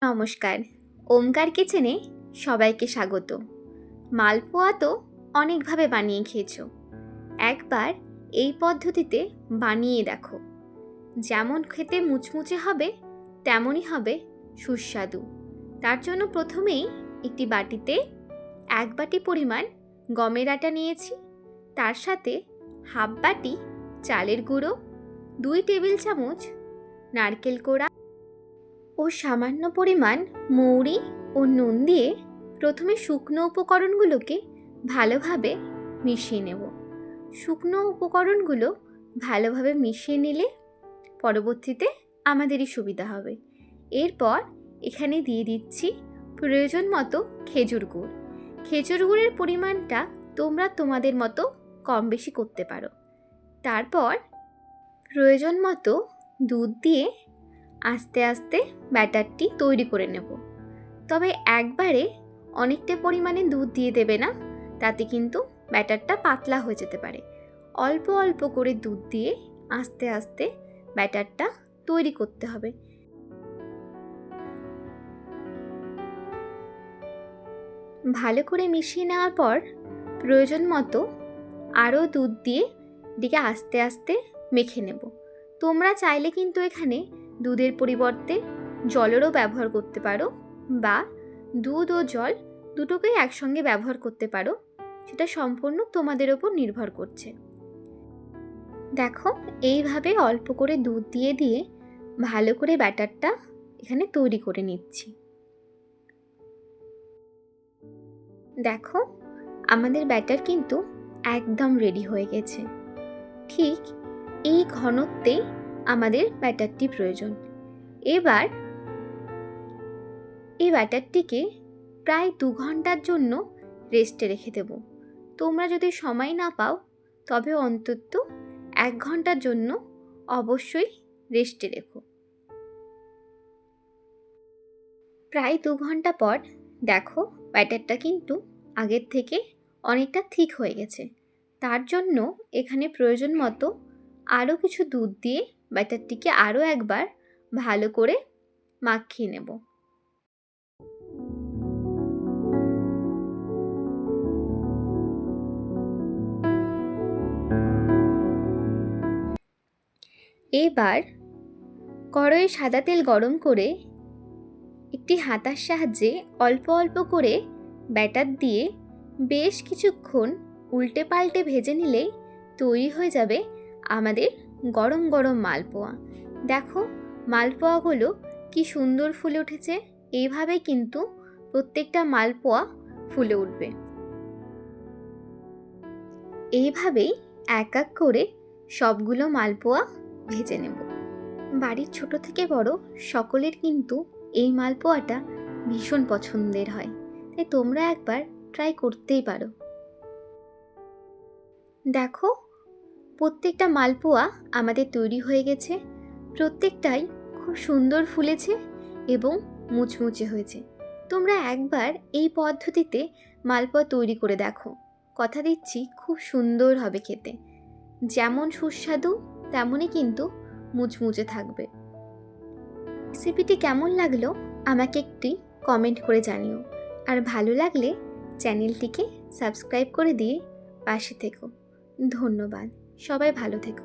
নমস্কার। ওমকার কিচেনে সবাইকে স্বাগত। মালপোয়া তো অনেকভাবে বানিয়ে খেয়েছো, একবার এই পদ্ধতিতে বানিয়ে দেখো। যেমন খেতে মুচমুচে হবে তেমনই হবে সুস্বাদু। তার জন্য প্রথমেই একটি বাটিতে 1 বাটি পরিমাণ গমের আটা নিয়েছি, তার সাথে হাফ বাটি চালের গুঁড়ো, 2 টেবিল চামচ নারকেল কোড়া ও সামান্য পরিমাণ মৌরি ও নুন দিয়ে প্রথমে শুকনো উপকরণগুলোকে ভালোভাবে মিশিয়ে নেব। শুকনো উপকরণগুলো ভালোভাবে মিশিয়ে নিলে পরবর্তীতে আমাদেরই সুবিধা হবে। এরপর এখানে দিয়ে দিচ্ছি প্রয়োজন মতো খেজুর গুড়। খেজুর গুড়ের পরিমাণটা তোমরা তোমাদের মতো কম বেশি করতে পারো। তারপর প্রয়োজন মতো দুধ দিয়ে আস্তে আস্তে ব্যাটারটি তৈরি করে নেব। তবে একবারে অনেকটা পরিমাণে দুধ দিয়ে দেবে না, তাতে কিন্তু ব্যাটারটা পাতলা হয়ে যেতে পারে। অল্প অল্প করে দুধ দিয়ে আস্তে আস্তে ব্যাটারটা তৈরি করতে হবে। ভালো করে মিশিয়ে নেওয়ার পর প্রয়োজন মতো আরও দুধ দিয়ে এটিকে আস্তে আস্তে মেখে নেব। তোমরা চাইলে কিন্তু এখানে দুধের পরিবর্তে জলেরও ব্যবহার করতে পারো, বা দুধ ও জল দুটোকেই একসঙ্গে ব্যবহার করতে পারো, সেটা সম্পূর্ণ তোমাদের ওপর নির্ভর করছে। দেখো, এইভাবে অল্প করে দুধ দিয়ে দিয়ে ভালো করে ব্যাটারটা এখানে তৈরি করে নিচ্ছি। দেখো, আমাদের ব্যাটার কিন্তু একদম রেডি হয়ে গেছে। ঠিক এই ঘনত্বে আমাদের ব্যাটারটি প্রয়োজন। এবার এই ব্যাটারটিকে প্রায় 2 ঘন্টার জন্য রেস্টে রেখে দেব। তোমরা যদি সময় না পাও তবে অন্তত 1 ঘন্টার জন্য অবশ্যই রেস্টে রেখো। প্রায় 2 ঘন্টা পর দেখো, ব্যাটারটা কিন্তু আগের থেকে অনেকটা ঠিক হয়ে গেছে। তার জন্য এখানে প্রয়োজন মতো আরও কিছু দুধ দিয়ে ব্যাটারটিকে আরও একবার ভালো করে মাখিয়ে নেব। এবার কড়াইয়ে সাদা তেল গরম করে একটি হাতার সাহায্যে অল্প অল্প করে ব্যাটার দিয়ে বেশ কিছুক্ষণ উল্টে পাল্টে ভেজে নিলেই তৈরি হয়ে যাবে আমাদের গরম গরম মালপোয়া। দেখো, মালপোয়াগুলো কি সুন্দর ফুলে উঠেছে। এইভাবেই কিন্তু প্রত্যেকটা মালপোয়া ফুলে উঠবে। এইভাবেই এক এক করে সবগুলো মালপোয়া ভেজে নেব। বাড়ির ছোট থেকে বড় সকলের কিন্তু এই মালপোয়াটা ভীষণ পছন্দের হয়, তাই তোমরা একবার ট্রাই করতেই পারো। দেখো, প্রত্যেকটা মালপোয়া আমাদের তৈরি হয়ে গেছে। প্রত্যেকটাই খুব সুন্দর ফুলেছে এবং মুচমুচে হয়েছে। তোমরা একবার এই পদ্ধতিতে মালপোয়া তৈরি করে দেখো। কথা দিচ্ছি খুব সুন্দর হবে খেতে। যেমন সুস্বাদু তেমনই কিন্তু মুচমুচে থাকবে। রেসিপিটি কেমন লাগলো আমাকে একটি কমেন্ট করে জানিও। আর ভালো লাগলে চ্যানেলটিকে সাবস্ক্রাইব করে দিয়ে পাশে থেকো। ধন্যবাদ। সবাই ভালো থেকো।